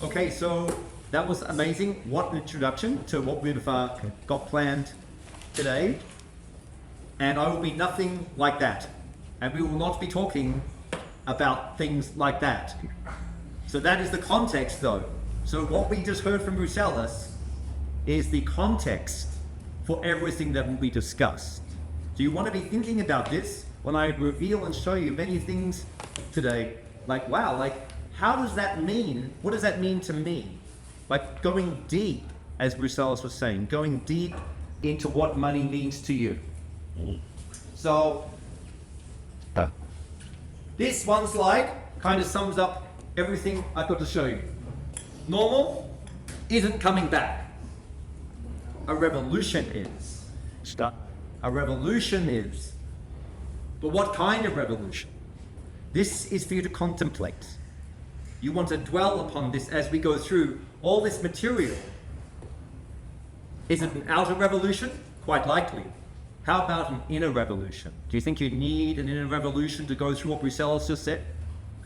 Okay, so that was amazing. What an introduction to what we've got planned today. And I will be nothing like that. And we will not be talking about things like that. So that is the context though. So what we just heard from Brucelis is the context for everything that will be discussed. So you want to be thinking about this when I reveal and show you many things today. Like, wow, like, how does that mean? What does that mean to me? Like going deep, as Brucelis was saying, going deep into what money means to you. So this one slide kind of sums up everything I've got to show you. Normal isn't coming back. A revolution is. A revolution is. But what kind of revolution? This is for you to contemplate. You want to dwell upon this as we go through all this material. Is it an outer revolution? Quite likely. How about an inner revolution? Do you think you need an inner revolution to go through what Brucelis just said?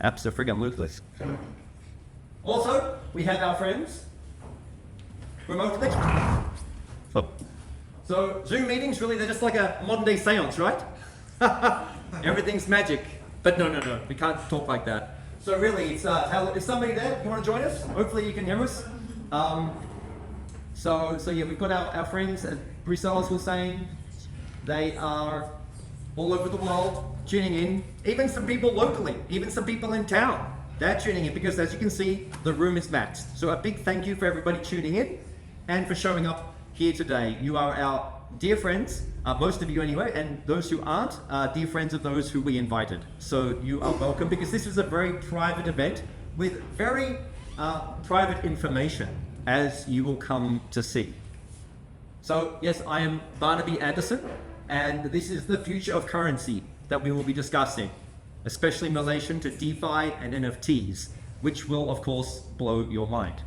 Absolutely. Also, we have our friends remotely. So Zoom meetings, really, they're just like a modern day seance, right? Everything's magic. But no, we can't talk like that. So really, it's is somebody there? You want to join us? Hopefully you can hear us. So yeah, we've got our friends, as Brucelis was saying, they are all over the world tuning in. Even some people locally, even some people in town, they're tuning in because as you can see, the room is maxed. So a big thank you for everybody tuning in and for showing up here today. You are our dear friends, most of you anyway, and those who aren't are dear friends of those who we invited. So you are welcome because this is a very private event with very private information, as you will come to see. So yes, I am Barnaby Anderson, and this is the future of currency that we will be discussing, especially in relation to DeFi and NFTs, which will of course blow your mind.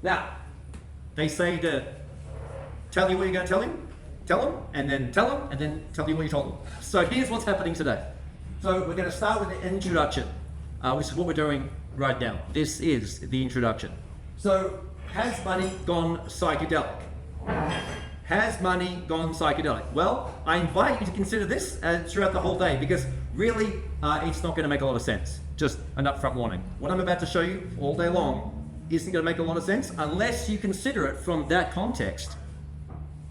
Now, they say to tell you what you're going to tell him, and then tell him, and then tell you what you told him. So here's what's happening today. So we're going to start with the introduction, which is what we're doing right now. This is the introduction. So, has money gone psychedelic? Has money gone psychedelic? Well, I invite you to consider this throughout the whole day because really it's not going to make a lot of sense. Just an upfront warning. What I'm about to show you all day long isn't going to make a lot of sense unless you consider it from that context.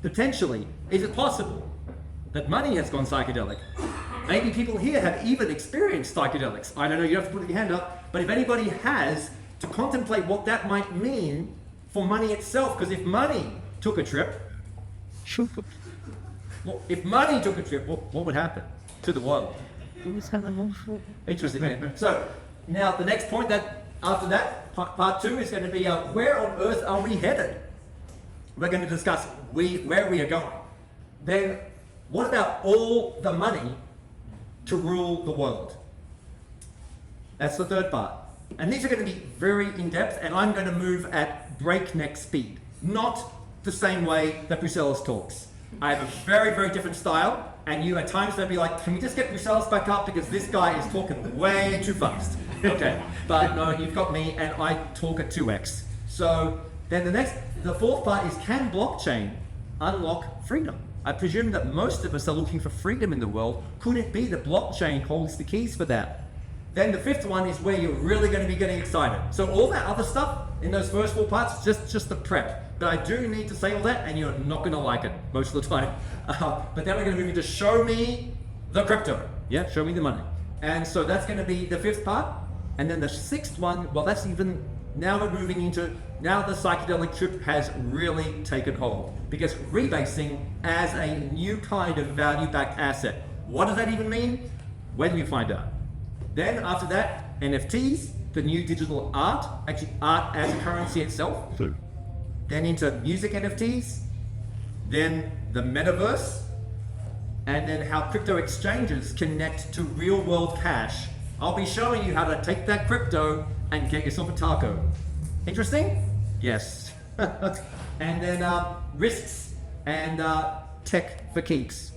Potentially, is it possible that money has gone psychedelic? Maybe people here have even experienced psychedelics. I don't know, you don't have to put your hand up, but if anybody has, to contemplate what that might mean for money itself, because if money took a trip, well, if money took a trip, what would happen to the world? Interesting, man. So now the next point, that after that, part two is going to be where on earth are we headed? We're going to discuss where we are going. Then what about all the money to rule the world? That's the third part. And these are going to be very in-depth, and I'm going to move at breakneck speed. Not the same way that Brucelis talks. I have a very, very different style, and you at times they'll be like, can we just get Brucelis back up because this guy is talking way too fast. Okay, but no, you've got me, and I talk at 2x. So then the fourth part is, can blockchain unlock freedom? I presume that most of us are looking for freedom in the world. Could it be that blockchain holds the keys for that? Then the fifth one is where you're really going to be getting excited. So all that other stuff in those first four parts, just the prep. But I do need to say all that, and you're not going to like it most of the time. But then we're going to move into show me the crypto. Yeah, show me the money. And so that's going to be the fifth part. And then the sixth one, well, that's even, now we're moving into, now the psychedelic trip has really taken hold. Because rebasing as a new kind of value-backed asset. What does that even mean? When you find out. Then after that, NFTs, the new digital art, actually art as a currency itself. So. Then into music NFTs, then the metaverse, and then how crypto exchanges connect to real world cash. I'll be showing you how to take that crypto and get yourself a taco. Interesting? Yes. And then risks and tech for keeps.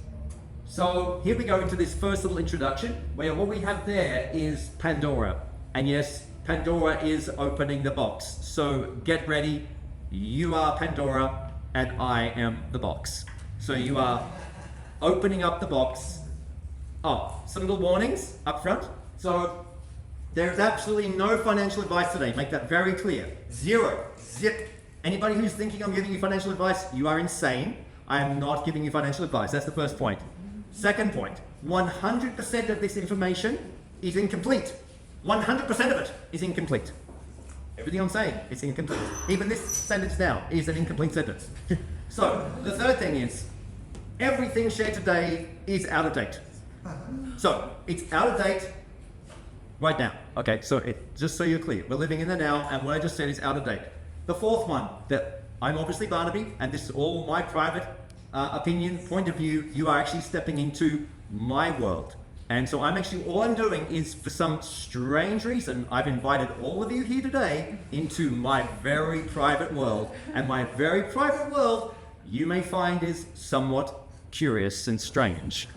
So here we go into this first little introduction, where what we have there is Pandora. And yes, Pandora is opening the box. So get ready. You are Pandora and I am the box. So you are opening up the box. Oh, some little warnings up front. So there's absolutely no financial advice today. Make that very clear. Zero. Zip. Anybody who's thinking I'm giving you financial advice, you are insane. I am not giving you financial advice. That's the first point. Second point, 100% of this information is incomplete. 100% of it is incomplete. Everything I'm saying is incomplete. Even this sentence now is an incomplete sentence. So the third thing is, everything shared today is out of date. So it's out of date right now. Okay, so just so you're clear, we're living in the now, and what I just said is out of date. The fourth one, that I'm obviously Barnaby, and this is all my private opinion, point of view. You are actually stepping into my world. And so all I'm doing is, for some strange reason, I've invited all of you here today into my very private world. And my very private world, you may find, is somewhat curious and strange,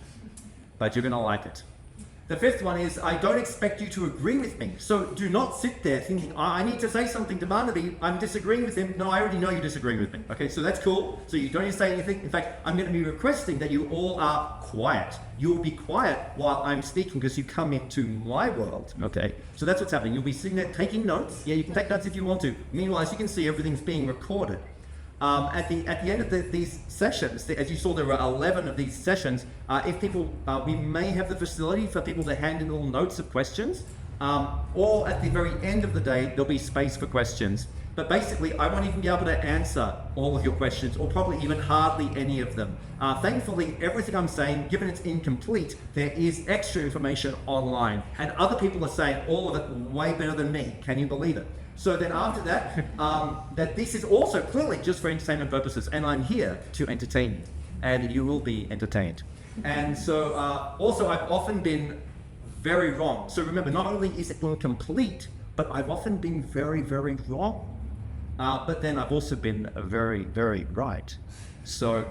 but you're gonna like it. The fifth one is, I don't expect you to agree with me. So do not sit there thinking, I need to say something to Barnaby, I'm disagreeing with him. No, I already know you're disagreeing with me. Okay, so that's cool. So you don't need to say anything. In fact, I'm going to be requesting that you all are quiet. You will be quiet while I'm speaking, because you come into my world. Okay, so that's what's happening. You'll be sitting there taking notes. Yeah, you can take notes if you want to. Meanwhile, as you can see, everything's being recorded. At the end of these sessions, as you saw, there were 11 of these sessions. If people, we may have the facility for people to hand in little notes of questions, or at the very end of the day, there'll be space for questions. But basically, I won't even be able to answer all of your questions, or probably even hardly any of them. Thankfully, everything I'm saying, given it's incomplete, there is extra information online, and other people are saying all of it way better than me. Can you believe it? So then after that, that this is also clearly just for entertainment purposes, and I'm here to entertain you, and you will be entertained. And so also I've often been very wrong. So remember, not only is it incomplete, but I've often been very, very wrong. But then I've also been very, very right. So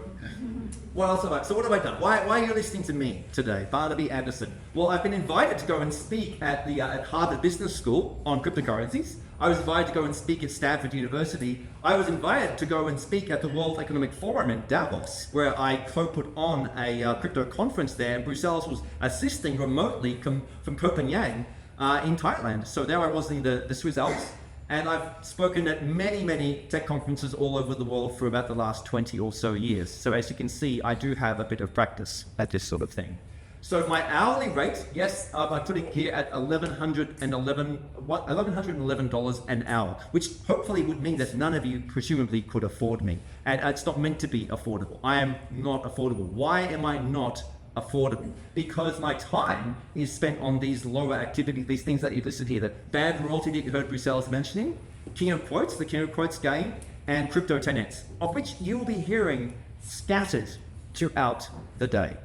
what else have I, so what have I done? Why are you listening to me today, Barnaby Anderson? Well, I've been invited to go and speak at the at Harvard Business School on cryptocurrencies. I was invited to go and speak at Stanford University. I was invited to go and speak at the World Economic Forum in Davos, where I co-put on a crypto conference there. Brussels was assisting remotely from Copenhagen in Thailand. So there I was in the Swiss Alps. And I've spoken at many, many tech conferences all over the world for about the last 20 or so years. So as you can see, I do have a bit of practice at this sort of thing. So my hourly rate, yes, I put it here at $1,111 an hour, which hopefully would mean that none of you presumably could afford me. And it's not meant to be affordable. I am not affordable. Why am I not affordable? Because my time is spent on these lower activities, these things that you listed here, that bad royalty that you heard Brussels mentioning, King of Quotes, the King of Quotes game, and crypto 10x, of which you will be hearing scattered throughout the day.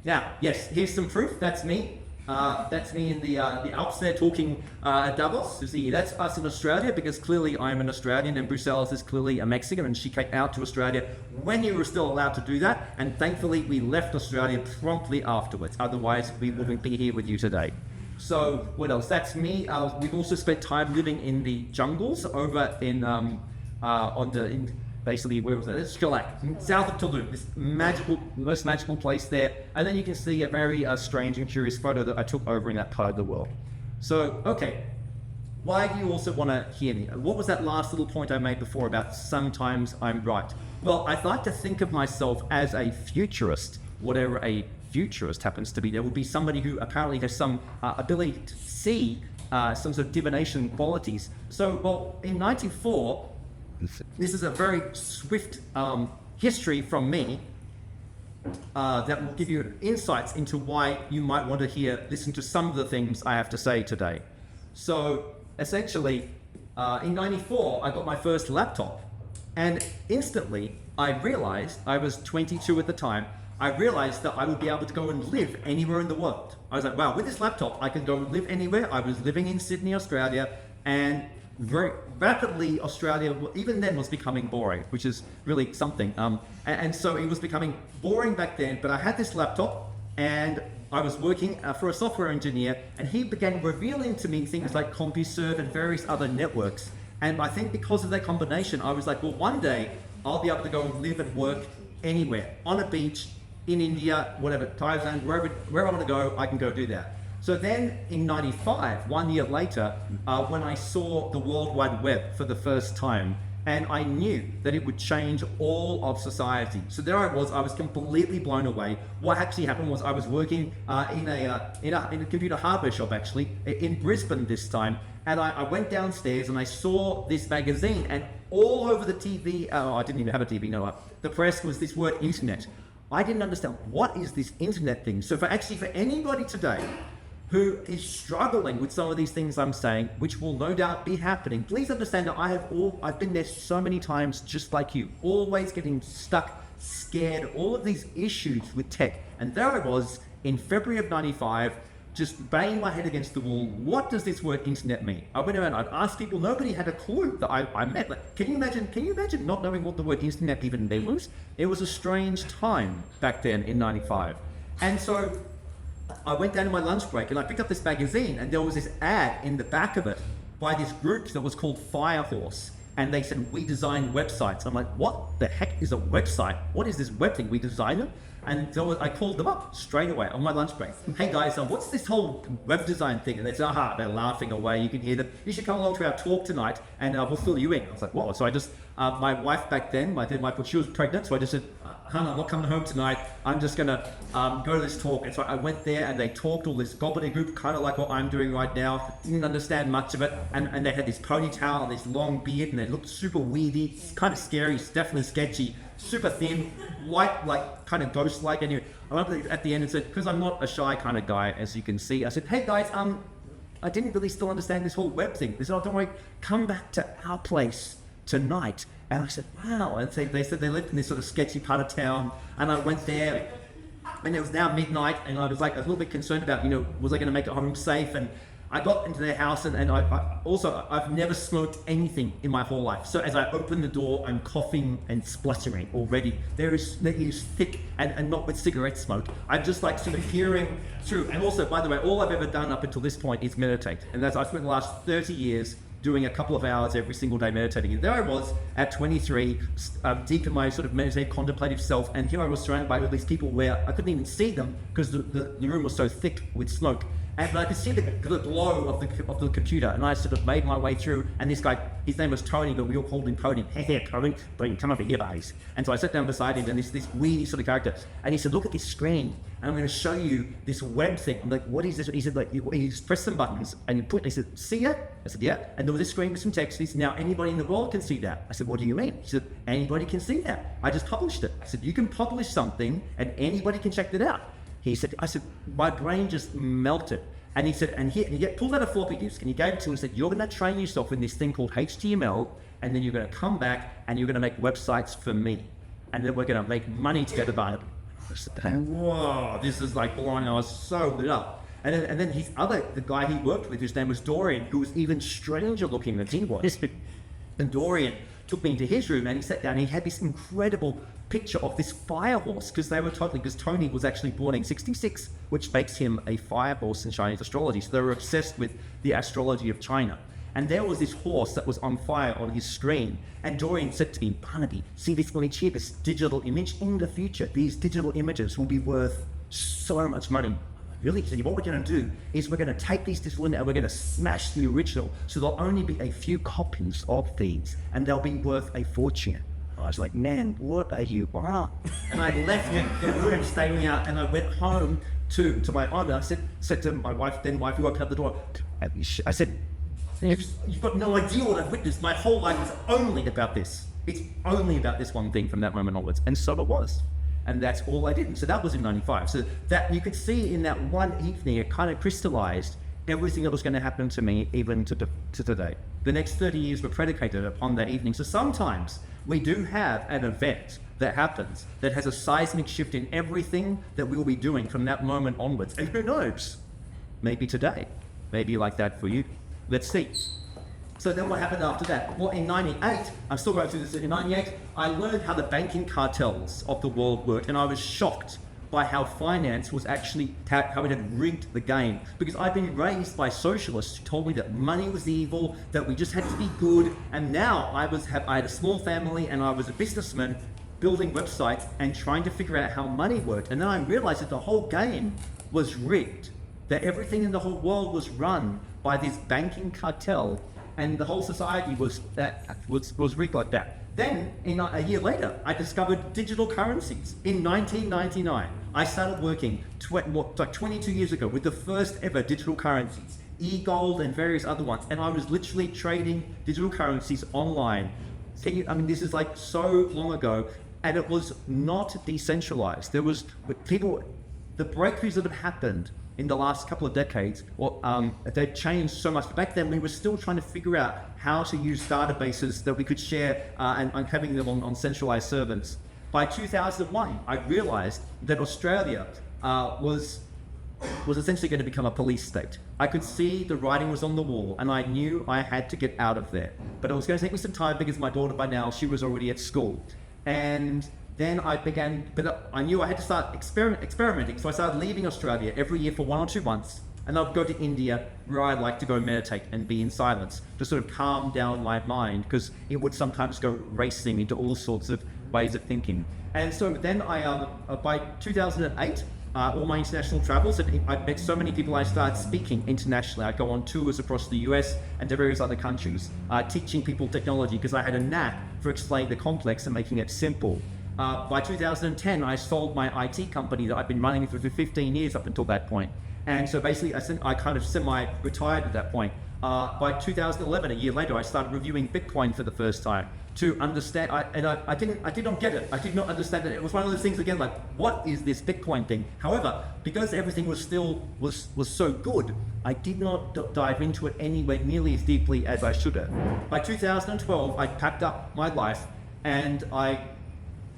Now, yes, here's some proof. That's me. That's me in the Alps there talking at Davos. You see, that's us in Australia, because clearly I'm an Australian and Brussels is clearly a Mexican, and she came out to Australia when you were still allowed to do that, and thankfully we left Australia promptly afterwards. Otherwise, we wouldn't be here with you today. So what else? That's me. We've also spent time living in the jungles over in basically, where was that? It's Shalak, south of Tulum, this magical, most magical place there. And then you can see a very strange and curious photo that I took over in that part of the world. So, okay, why do you also want to hear me? What was that last little point I made before about sometimes I'm right? Well, I'd like to think of myself as a futurist, whatever a futurist happens to be. There will be somebody who apparently has some ability to see some sort of divination qualities. So, well, in '94, this is a very swift history from me that will give you insights into why you might want to listen to some of the things I have to say today. So essentially, in '94, I got my first laptop, and instantly I realized, I was 22 at the time, I realized that I would be able to go and live anywhere in the world. I was like, wow, with this laptop, I can go and live anywhere. I was living in Sydney, Australia, and very rapidly Australia, even then, was becoming boring, which is really something. And so it was becoming boring back then, but I had this laptop, and I was working for a software engineer, and he began revealing to me things like CompuServe and various other networks. And I think because of that combination, I was like, well, one day I'll be able to go and live and work anywhere, on a beach, in India, whatever, Thailand, wherever I want to go, I can go do that. So then in 95, 1 year later, when I saw the World Wide Web for the first time, and I knew that it would change all of society. So there I was completely blown away. What actually happened was I was working in a computer hardware shop, actually, in Brisbane this time, and I went downstairs and I saw this magazine, and all over the TV, I didn't even have a TV, no, the press was this word internet. I didn't understand, what is this internet thing? So for anybody today who is struggling with some of these things I'm saying, which will no doubt be happening, please understand that I've been there so many times, just like you, always getting stuck, scared, all of these issues with tech. And there I was in February of 95, just banging my head against the wall. What does this word internet mean? I went around, I'd ask people, nobody had a clue that I met. Like, can you imagine not knowing what the word internet even was? It was a strange time back then in 95. And so I went down to my lunch break and I picked up this magazine, and there was this ad in the back of it by this group that was called Firehorse. And they said, we design websites. I'm like, what the heck is a website? What is this web thing? We design them? And so I called them up straight away on my lunch break. Hey guys, what's this whole web design thing? And they said, they're laughing away. You can hear them. You should come along to our talk tonight and we'll fill you in. I was like, whoa. So I just, my wife back then, she was pregnant. So I just said, Hannah, I'm not coming home tonight. I'm just gonna go to this talk. And so I went there and they talked all this gobbledygook, kind of like what I'm doing right now. Didn't understand much of it. And they had this ponytail and this long beard, and they looked super weedy, kind of scary, definitely sketchy, super thin, white, like kind of ghost-like. Anyway, I went up at the end and said, because I'm not a shy kind of guy, as you can see, I said, hey guys, I didn't really still understand this whole web thing. They said, oh, don't worry, come back to our place tonight. And I said, wow. And they said they lived in this sort of sketchy part of town. And I went there, and it was now midnight, and I was like a little bit concerned about, was I going to make it home safe? And I got into their house, and I've never smoked anything in my whole life. So as I opened the door, I'm coughing and spluttering already. There is thick, and not with cigarette smoke. I'm just like sort of hearing through. And also, by the way, all I've ever done up until this point is meditate. And I spent the last 30 years doing a couple of hours every single day meditating. And there I was at 23, deep in my sort of meditative, contemplative self. And here I was surrounded by all these people where I couldn't even see them because the room was so thick with smoke. But I could see the glow of the computer, and I sort of made my way through. And this guy, his name was Tony, but we all called him Tony. Hey, Tony, come over here, guys. And so I sat down beside him, and this weird sort of character. And he said, look at this screen, and I'm going to show you this web thing. I'm like, what is this? He said, like, you press some buttons, and you put. He said, see it? I said, yeah. And there was this screen with some text. He said, now anybody in the world can see that. I said, what do you mean? He said, anybody can see that. I just published it. I said, you can publish something, and anybody can check it out. I said, my brain just melted. And he said, and he pulled out a floppy disk, and he gave it to him and said, you're going to train yourself in this thing called HTML, and then you're going to come back and you're going to make websites for me. And then we're going to make money together by it. I said, whoa, this is like blowing. I was so lit up. And then the guy he worked with, his name was Dorian, who was even stranger looking than he was. And Dorian took me into his room, and he sat down, and he had this incredible picture of this fire horse, because Tony was actually born in 66, which makes him a fire horse in Chinese astrology. So they were obsessed with the astrology of China. And there was this horse that was on fire on his screen. And Dorian said to me, Barnaby, see this image here, this digital image? In the future, these digital images will be worth so much money. Really? So what we're going to do is we're going to take these digital images and we're going to smash the original. So there'll only be a few copies of these, and they'll be worth a fortune. I was like, man, what are you on? And I left the room, staying out, and I went home to my mother. I said to my wife, who opened up the door, I said, you've got no idea what I've witnessed. My whole life is only about this. It's only about this one thing from that moment onwards. And so it was. And that's all I did. And so that was in 95. So that you could see in that one evening, it kind of crystallized everything that was going to happen to me, even to today. The next 30 years were predicated upon that evening. So sometimes we do have an event that happens that has a seismic shift in everything that we'll be doing from that moment onwards. And who knows? Maybe today, maybe like that for you. Let's see. So then what happened after that? Well, in 98, I'm still going through this, in 98, I learned how the banking cartels of the world work, and I was shocked by how finance was actually, how it had rigged the game. Because I'd been raised by socialists who told me that money was evil, that we just had to be good. And now I had a small family and I was a businessman building websites and trying to figure out how money worked. And then I realized that the whole game was rigged, that everything in the whole world was run by this banking cartel, and the whole society was rigged like that. Then, a year later, I discovered digital currencies. In 1999, I started working 22 years ago with the first ever digital currencies, e-gold and various other ones, and I was literally trading digital currencies online. I mean, this is like so long ago, and it was not decentralized. There was the breakthroughs that have happened in the last couple of decades, they've changed so much. Back then, we were still trying to figure out how to use databases that we could share and having them on centralized servers. By 2001, I realized that Australia was essentially going to become a police state. I could see the writing was on the wall, and I knew I had to get out of there. But it was going to take me some time because my daughter, by now, she was already at school. And then I knew I had to start experimenting. So I started leaving Australia every year for 1 or 2 months, and I'd go to India, where I'd like to go meditate and be in silence to sort of calm down my mind, because it would sometimes go racing into all sorts of ways of thinking. And so then by 2008, all my international travels, and I met so many people, I started speaking internationally. I'd go on tours across the US and to various other countries, teaching people technology, because I had a knack for explaining the complex and making it simple. By 2010, I sold my IT company that I've been running for 15 years up until that point. And so basically, I kind of semi-retired at that point. By 2011, a year later, I started reviewing Bitcoin for the first time to understand. I did not get it. I did not understand it. It was one of those things again, like, what is this Bitcoin thing? However, because everything was so good, I did not dive into it anywhere nearly as deeply as I should have. By 2012, I packed up my life, and I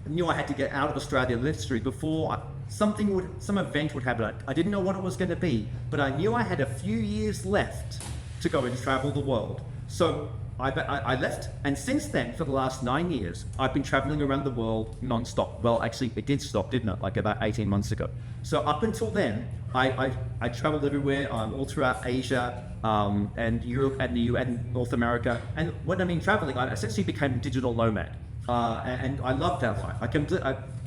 knew I had to get out of Australia literally before some event would happen. I didn't know what it was going to be, but I knew I had a few years left to go and travel the world. So I left, and since then, for the last 9 years, I've been traveling around the world non-stop. Well, actually, it did stop, didn't it? Like about 18 months ago. So up until then, I traveled everywhere, all throughout Asia, and Europe and the US and North America. And when I mean traveling, I essentially became a digital nomad. And I loved that life. I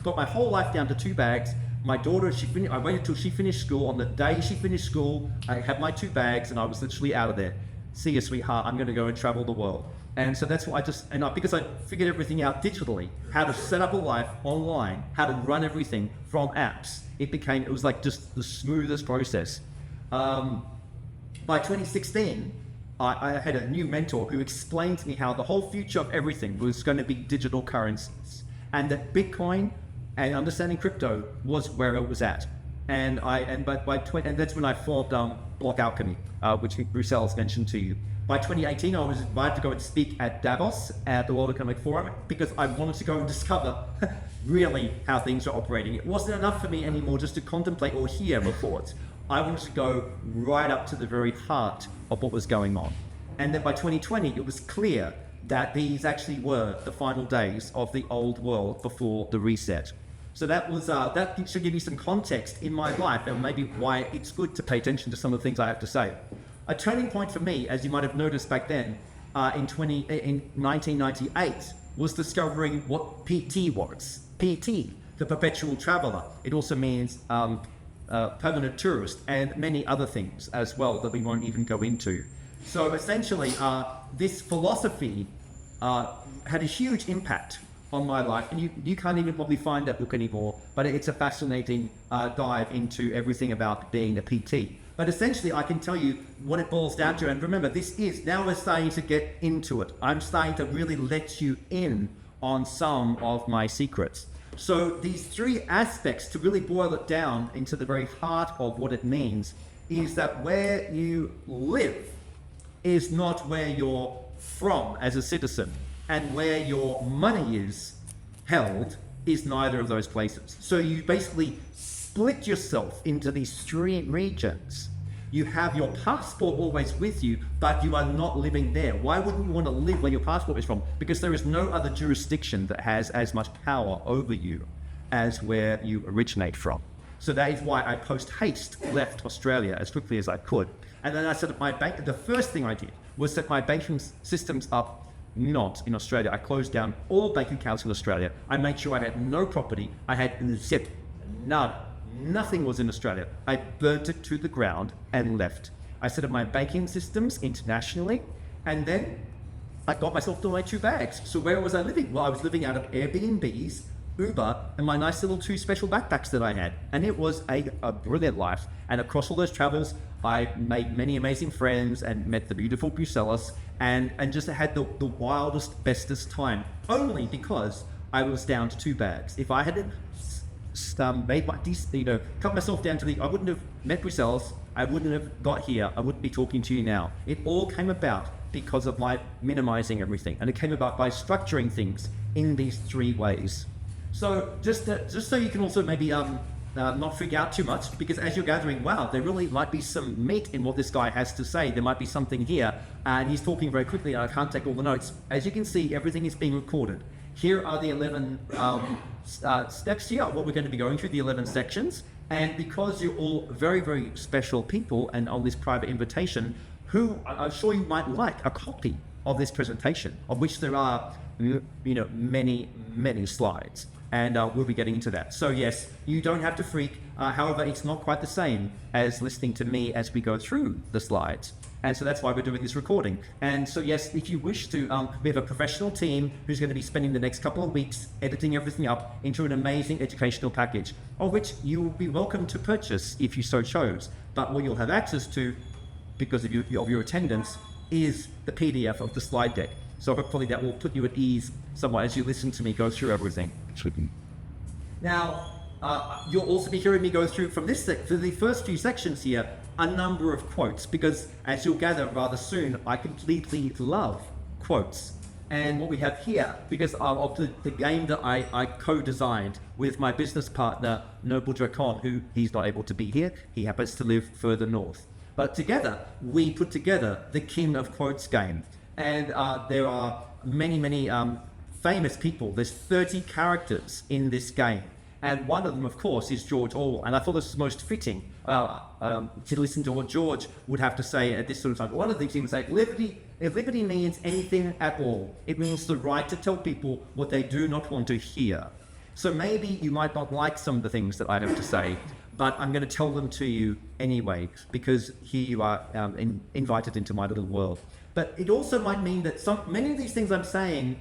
got my whole life down to 2 bags. My daughter, I waited till she finished school. On the day she finished school, I had my 2 bags, and I was literally out of there. See you, sweetheart, I'm going to go and travel the world. And so that's why because I figured everything out digitally, how to set up a life online, how to run everything from apps, it was like just the smoothest process. By 2016, I had a new mentor who explained to me how the whole future of everything was going to be digital currencies, and that Bitcoin and understanding crypto was where it was at. And that's when I formed Block Alchemy, which Bruxelles mentioned to you. By 2018, I was invited to go and speak at Davos at the World Economic Forum, because I wanted to go and discover really how things are operating. It wasn't enough for me anymore just to contemplate or hear reports. I wanted to go right up to the very heart of what was going on. And then by 2020, it was clear that these actually were the final days of the old world before the reset. So that should give you some context in my life, and maybe why it's good to pay attention to some of the things I have to say. A turning point for me, as you might have noticed back then, in 1998, was discovering what PT was. PT, the perpetual traveler. It also means permanent tourist, and many other things as well that we won't even go into. So essentially, this philosophy had a huge impact on my life, and you can't even probably find that book anymore, but it's a fascinating dive into everything about being a PT. But essentially, I can tell you what it boils down to, and remember, now we're starting to get into it. I'm starting to really let you in on some of my secrets. So these 3 aspects, to really boil it down into the very heart of what it means, is that where you live is not where you're from as a citizen, and where your money is held is neither of those places. So you basically split yourself into these 3 regions. You have your passport always with you, but you are not living there. Why wouldn't you want to live where your passport is from? Because there is no other jurisdiction that has as much power over you as where you originate from. So that is why I post haste left Australia as quickly as I could. And then I set up my bank. The first thing I did was set my banking systems up not in Australia. I closed down all bank accounts in Australia. I made sure I had no property. I had zip, nada. Nothing was in Australia. I burnt it to the ground and left. I set up my banking systems internationally, and then I got myself to my 2 bags. So where was I living? Well, I was living out of Airbnbs, Uber, and my nice little 2 special backpacks that I had. And it was a brilliant life. And across all those travels, I made many amazing friends and met the beautiful Brucellus and just had the wildest, bestest time. Only because I was down to 2 bags. If I had made my, cut myself down to I wouldn't have met Brucellus, I wouldn't have got here, I wouldn't be talking to you now. It all came about because of my minimizing everything. And it came about by structuring things in these 3 ways. So just so you can also maybe not freak out too much, because as you're gathering, wow, there really might be some meat in what this guy has to say. There might be something here, and he's talking very quickly, and I can't take all the notes. As you can see, everything is being recorded. Here are the 11 steps here, what we're going to be going through, the 11 sections. And because you're all very, very special people and on this private invitation, who I'm sure you might like a copy of this presentation, of which there are, many, many slides. And we'll be getting into that. So yes, you don't have to freak. However, it's not quite the same as listening to me as we go through the slides. And so that's why we're doing this recording. And so yes, if you wish to, we have a professional team who's going to be spending the next couple of weeks editing everything up into an amazing educational package, of which you will be welcome to purchase if you so chose. But what you'll have access to, because of your attendance, is the PDF of the slide deck. So hopefully that will put you at ease somewhat as you listen to me go through everything. Now, you'll also be hearing me go through for the first few sections here, a number of quotes, because as you'll gather rather soon, I completely love quotes. And what we have here, because of the game that I co-designed with my business partner, Noble Dracon, who he's not able to be here, he happens to live further north. But together, we put together the King of Quotes game. And there are many, many famous people. There's 30 characters in this game. And one of them, of course, is George Orwell. And I thought this was most fitting to listen to what George would have to say at this sort of time. One of the things he would say, if liberty means anything at all, it means the right to tell people what they do not want to hear. So maybe you might not like some of the things that I have to say, but I'm going to tell them to you anyway, because here you are invited into my little world. But it also might mean that many of these things I'm saying,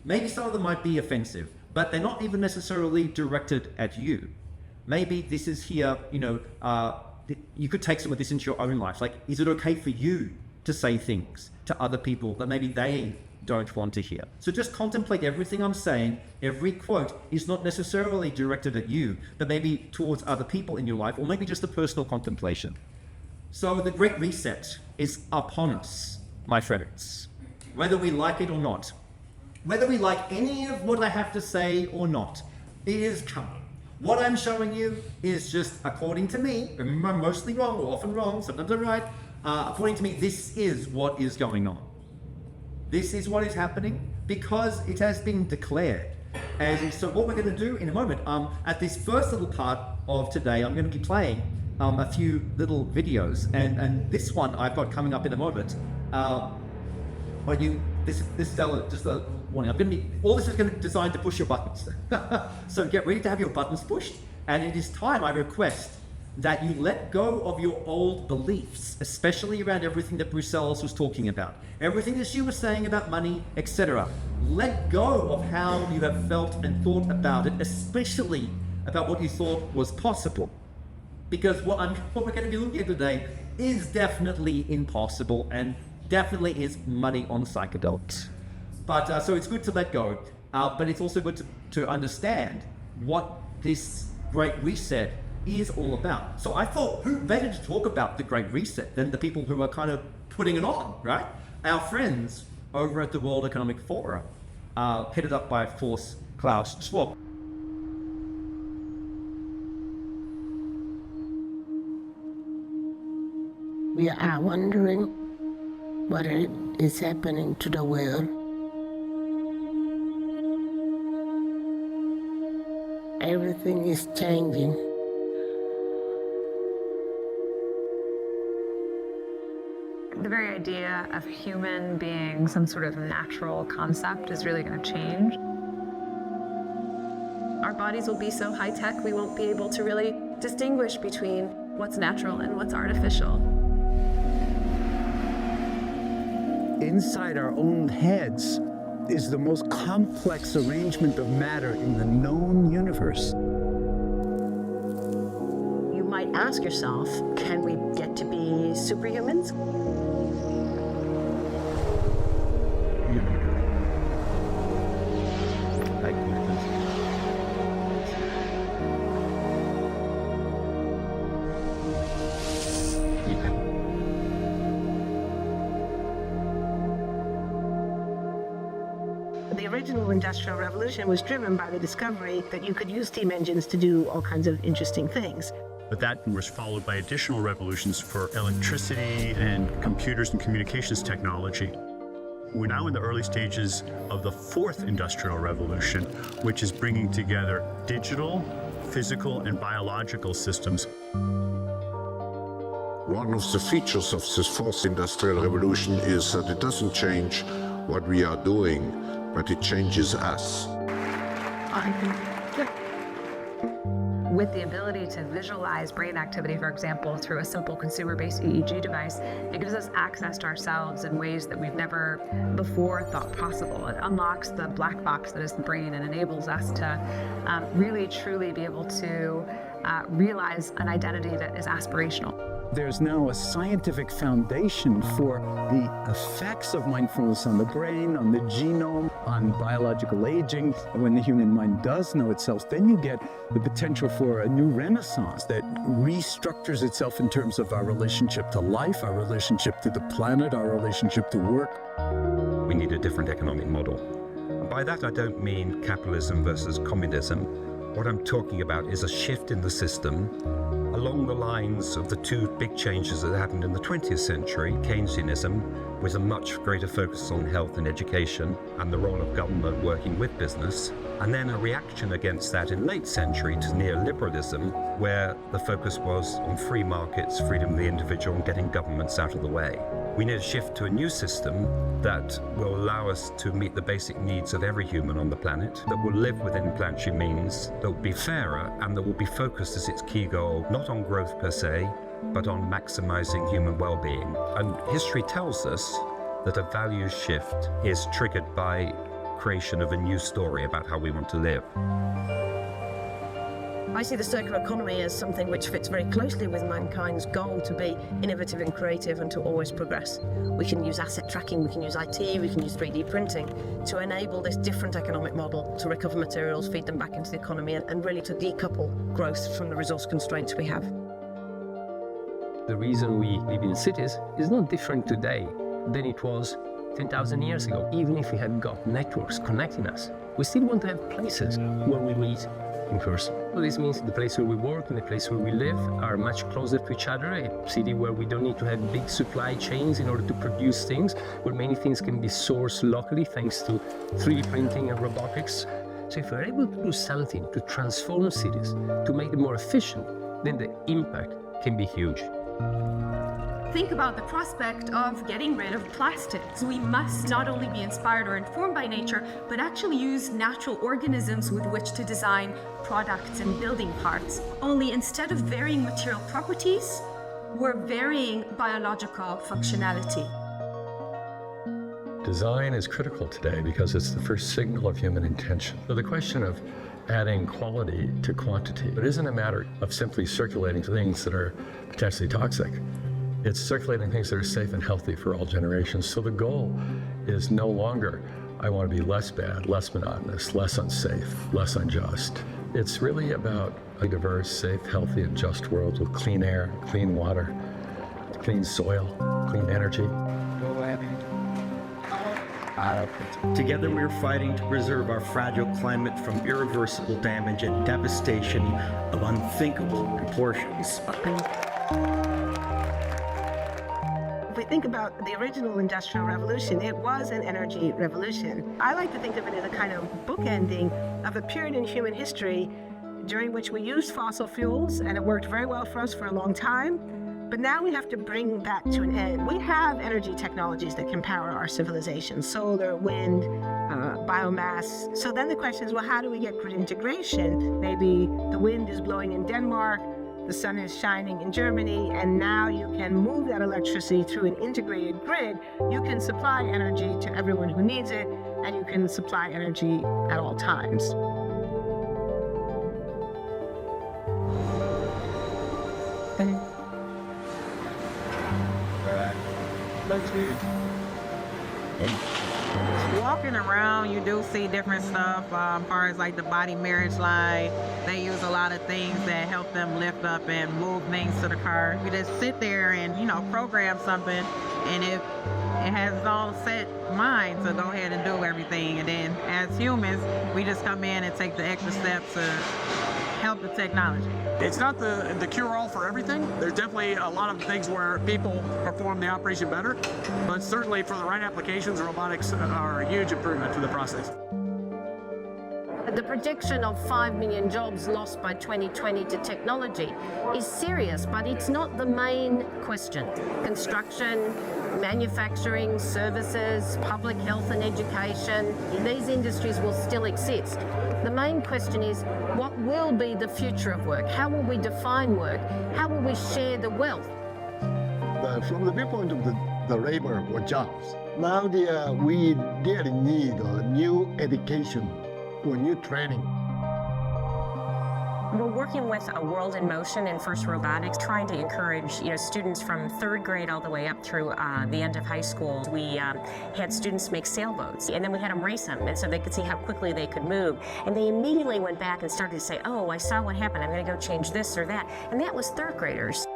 maybe some of them might be offensive, but they're not even necessarily directed at you. Maybe this is here, you could take some of this into your own life. Like, is it okay for you to say things to other people that maybe they don't want to hear? So just contemplate everything I'm saying. Every quote is not necessarily directed at you, but maybe towards other people in your life, or maybe just a personal contemplation. So the Great Reset is upon us, my friends, whether we like it or not. Whether we like any of what I have to say or not, it is coming. What I'm showing you is just according to me, I'm mostly wrong or often wrong, sometimes I'm right. According to me, this is what is going on. This is what is happening because it has been declared. And so what we're going to do in a moment, at this first little part of today, I'm going to be playing a few little videos. And this one I've got coming up in a moment. This is just a warning. All this is going to be designed to push your buttons. So get ready to have your buttons pushed. And it is time, I request, that you let go of your old beliefs, especially around everything that Brucellus was talking about. Everything that she was saying about money, etc. Let go of how you have felt and thought about it, especially about what you thought was possible. Because what we're going to be looking at today is definitely impossible and definitely is money on psychedelics. But so it's good to let go, but it's also good to understand what this Great Reset is all about. So I thought, who better to talk about the Great Reset than the people who are kind of putting it on, right? Our friends over at the World Economic Forum, headed up by, of course, Klaus Schwab. We are wondering what is happening to the world. Everything is changing. the very idea of human being some sort of natural concept is really going to change. Our bodies will be so high-tech, we won't be able to really distinguish between what's natural and what's artificial. Inside our own heads is the most complex arrangement of matter in the known universe. You might ask yourself, can we get to be superhumans? The original Industrial Revolution was driven by the discovery that you could use steam engines to do all kinds of interesting things. But that was followed by additional revolutions for electricity and computers and communications technology. We're now in the early stages of the fourth industrial revolution, which is bringing together digital, physical, and biological systems. One of the features of this fourth industrial revolution is that it doesn't change what we are doing, but it changes us. With the ability to visualize brain activity, for example, through a simple consumer-based EEG device, it gives us access to ourselves in ways that we've never before thought possible. It unlocks the black box that is the brain and enables us to really, truly be able to realize an identity that is aspirational. There's now a scientific foundation for the effects of mindfulness on the brain, on the genome, on biological aging. When the human mind does know itself, then you get the potential for a new renaissance that restructures itself in terms of our relationship to life, our relationship to the planet, our relationship to work. We need a different economic model. And by that, I don't mean capitalism versus communism. What I'm talking about is a shift in the system along the lines of the two big changes that happened in the 20th century, Keynesianism, with a much greater focus on health and education and the role of government working with business, and then a reaction against that in late century to neoliberalism, where the focus was on free markets, freedom of the individual, and getting governments out of the way. We need a shift to a new system that will allow us to meet the basic needs of every human on the planet, that will live within planetary means, that will be fairer, and that will be focused as its key goal, not on growth per se, but on maximizing human well-being. And history tells us that a values shift is triggered by creation of a new story about how we want to live. I see the circular economy as something which fits very closely with mankind's goal to be innovative and creative and to always progress. We can use asset tracking, we can use IT, we can use 3D printing to enable this different economic model to recover materials, feed them back into the economy, and really to decouple growth from the resource constraints we have. The reason we live in cities is not different today than it was 10,000 years ago. Even if we had got networks connecting us, we still want to have places where we meet in person. So this means the place where we work and the place where we live are much closer to each other, a city where we don't need to have big supply chains in order to produce things, where many things can be sourced locally thanks to 3D printing and robotics. So if we're able to do something to transform cities, to make them more efficient, then the impact can be huge. Think about the prospect of getting rid of plastics. We must not only be inspired or informed by nature, but actually use natural organisms with which to design products and building parts. Only instead of varying material properties, we're varying biological functionality. Design is critical today because it's the first signal of human intention. So the question of adding quality to quantity, it isn't a matter of simply circulating things that are potentially toxic. It's circulating things that are safe and healthy for all generations. So the goal is no longer, I want to be less bad, less monotonous, less unsafe, less unjust. It's really about a diverse, safe, healthy, and just world with clean air, clean water, clean soil, clean energy. Together we're fighting to preserve our fragile climate from irreversible damage and devastation of unthinkable proportions. If we think about the original Industrial Revolution, it was an energy revolution. I like to think of it as a kind of bookending of a period in human history during which we used fossil fuels, and it worked very well for us for a long time. But now we have to bring that to an end. We have energy technologies that can power our civilization: solar, wind, biomass. So then the question is, well, how do we get grid integration? Maybe the wind is blowing in Denmark, the sun is shining in Germany, and now you can move that electricity through an integrated grid. You can supply energy to everyone who needs it, and you can supply energy at all times. Walking around, you do see different stuff as far as like the body marriage line. They use a lot of things that help them lift up and move things to the car. You just sit there and, program something, and if it has its own set mind to go ahead and do everything. And then as humans, we just come in and take the extra steps to help the technology. It's not the cure-all for everything. There's definitely a lot of things where people perform the operation better, but certainly for the right applications, robotics are a huge improvement to the process. The prediction of 5 million jobs lost by 2020 to technology is serious, but it's not the main question. Construction, manufacturing, services, public health and education, these industries will still exist. The main question is, what will be the future of work? How will we define work? How will we share the wealth? From the viewpoint of the labor or jobs, now we really need a new education or new training. We're working with a World in Motion and First Robotics, trying to encourage students from third grade all the way up through the end of high school. We had students make sailboats, and then we had them race them, and so they could see how quickly they could move. And they immediately went back and started to say, oh, I saw what happened, I'm going to go change this or that. And that was third graders.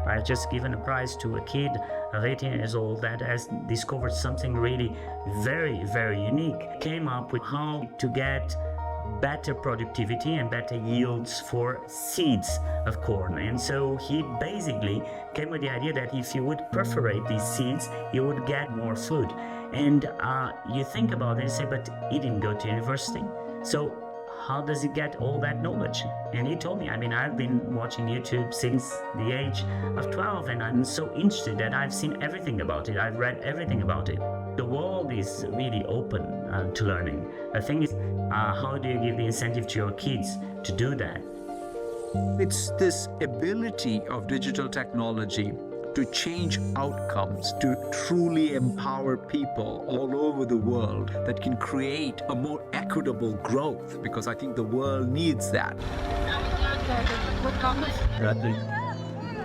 I just given a prize to a kid of 18 years old that has discovered something really very, very unique. Came up with how to get better productivity and better yields for seeds of corn. And so he basically came with the idea that if you would perforate these seeds, you would get more food. And you think about it and say, but he didn't go to university. So how does he get all that knowledge? And he told me, I've been watching YouTube since the age of 12, and I'm so interested that I've seen everything about it. I've read everything about it. The world is really open to learning. The thing is, how do you give the incentive to your kids to do that? It's this ability of digital technology to change outcomes, to truly empower people all over the world that can create a more equitable growth, because I think the world needs that.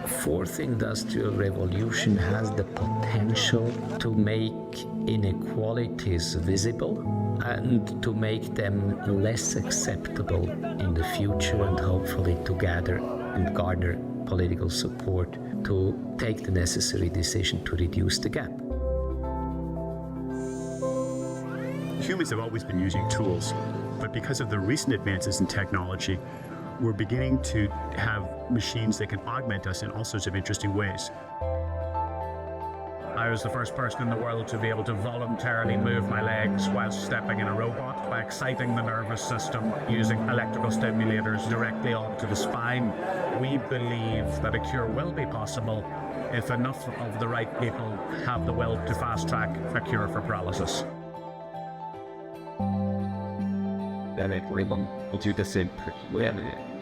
The fourth industrial revolution has the potential to make inequalities visible and to make them less acceptable in the future, and hopefully to gather and garner political support to take the necessary decision to reduce the gap. Humans have always been using tools, but because of the recent advances in technology, we're beginning to have machines that can augment us in all sorts of interesting ways. I was the first person in the world to be able to voluntarily move my legs while stepping in a robot by exciting the nervous system using electrical stimulators directly onto the spine. We believe that a cure will be possible if enough of the right people have the will to fast-track a cure for paralysis. We'll do the same.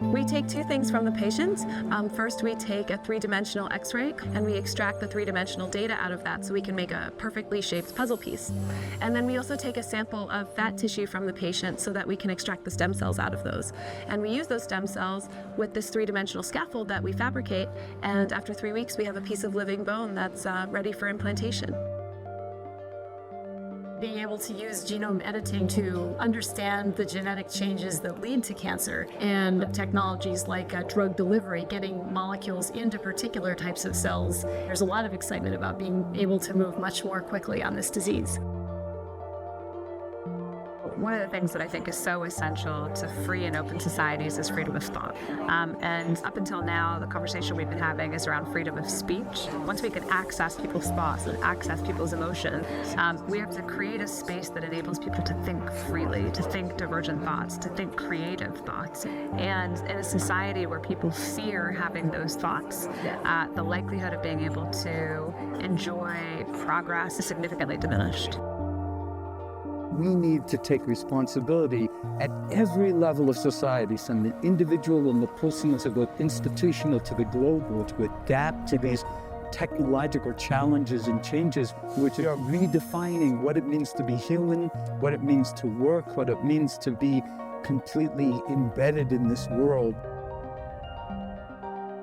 We take two things from the patient. First, we take a three-dimensional X-ray and we extract the three-dimensional data out of that so we can make a perfectly shaped puzzle piece. And then we also take a sample of fat tissue from the patient so that we can extract the stem cells out of those. And we use those stem cells with this three-dimensional scaffold that we fabricate, and after 3 weeks we have a piece of living bone that's ready for implantation. Being able to use genome editing to understand the genetic changes that lead to cancer, and technologies like drug delivery, getting molecules into particular types of cells. There's a lot of excitement about being able to move much more quickly on this disease. One of the things that I think is so essential to free and open societies is freedom of thought. And up until now, the conversation we've been having is around freedom of speech. Once we can access people's thoughts and access people's emotion, we have to create a space that enables people to think freely, to think divergent thoughts, to think creative thoughts. And in a society where people fear having those thoughts, the likelihood of being able to enjoy progress is significantly diminished. We need to take responsibility at every level of society, from the individual and the personal to the institutional to the global, to adapt to these technological challenges and changes, which are redefining what it means to be human, what it means to work, what it means to be completely embedded in this world.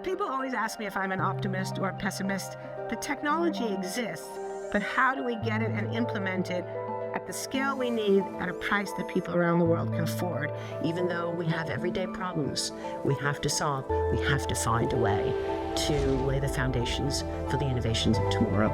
People always ask me if I'm an optimist or a pessimist. The technology exists, but how do we get it and implement it at the scale we need at a price that people around the world can afford? Even though we have everyday problems we have to solve, we have to find a way to lay the foundations for the innovations of tomorrow.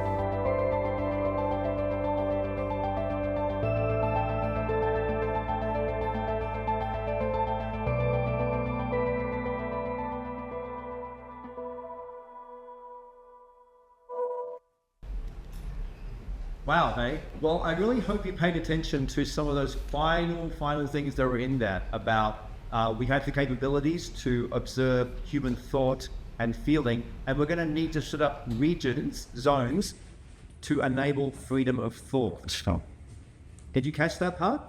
Wow, hey. Well, I really hope you paid attention to some of those final things that were in that about we have the capabilities to observe human thought and feeling, and we're going to need to set up regions, zones, to enable freedom of thought. Did you catch that part?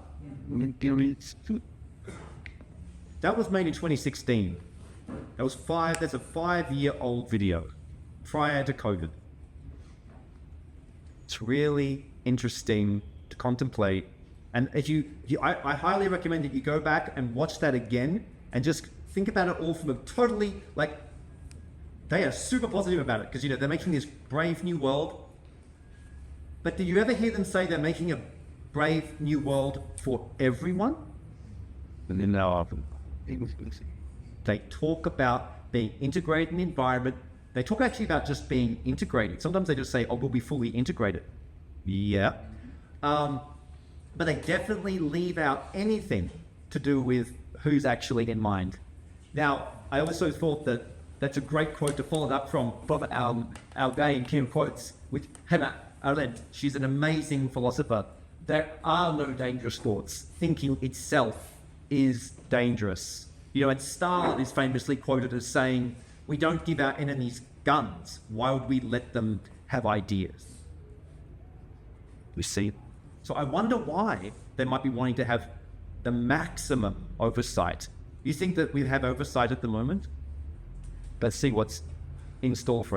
That was made in 2016. That's a 5-year-old video prior to COVID. It's really interesting to contemplate. And if I highly recommend that you go back and watch that again and just think about it all from a totally, like, they are super positive about it because, they're making this brave new world. But did you ever hear them say they're making a brave new world for everyone? And then they talk about being integrated in the environment. They talk actually about just being integrated. Sometimes they just say, we'll be fully integrated. Yeah. But they definitely leave out anything to do with who's actually in mind. Now, I also thought that that's a great quote to follow up from our guy in Kim quotes with Hannah Arendt. She's an amazing philosopher. There are no dangerous thoughts. Thinking itself is dangerous. And Stalin is famously quoted as saying, we don't give our enemies guns. Why would we let them have ideas? We see. So I wonder why they might be wanting to have the maximum oversight. You think that we have oversight at the moment? Let's see what's in store for us.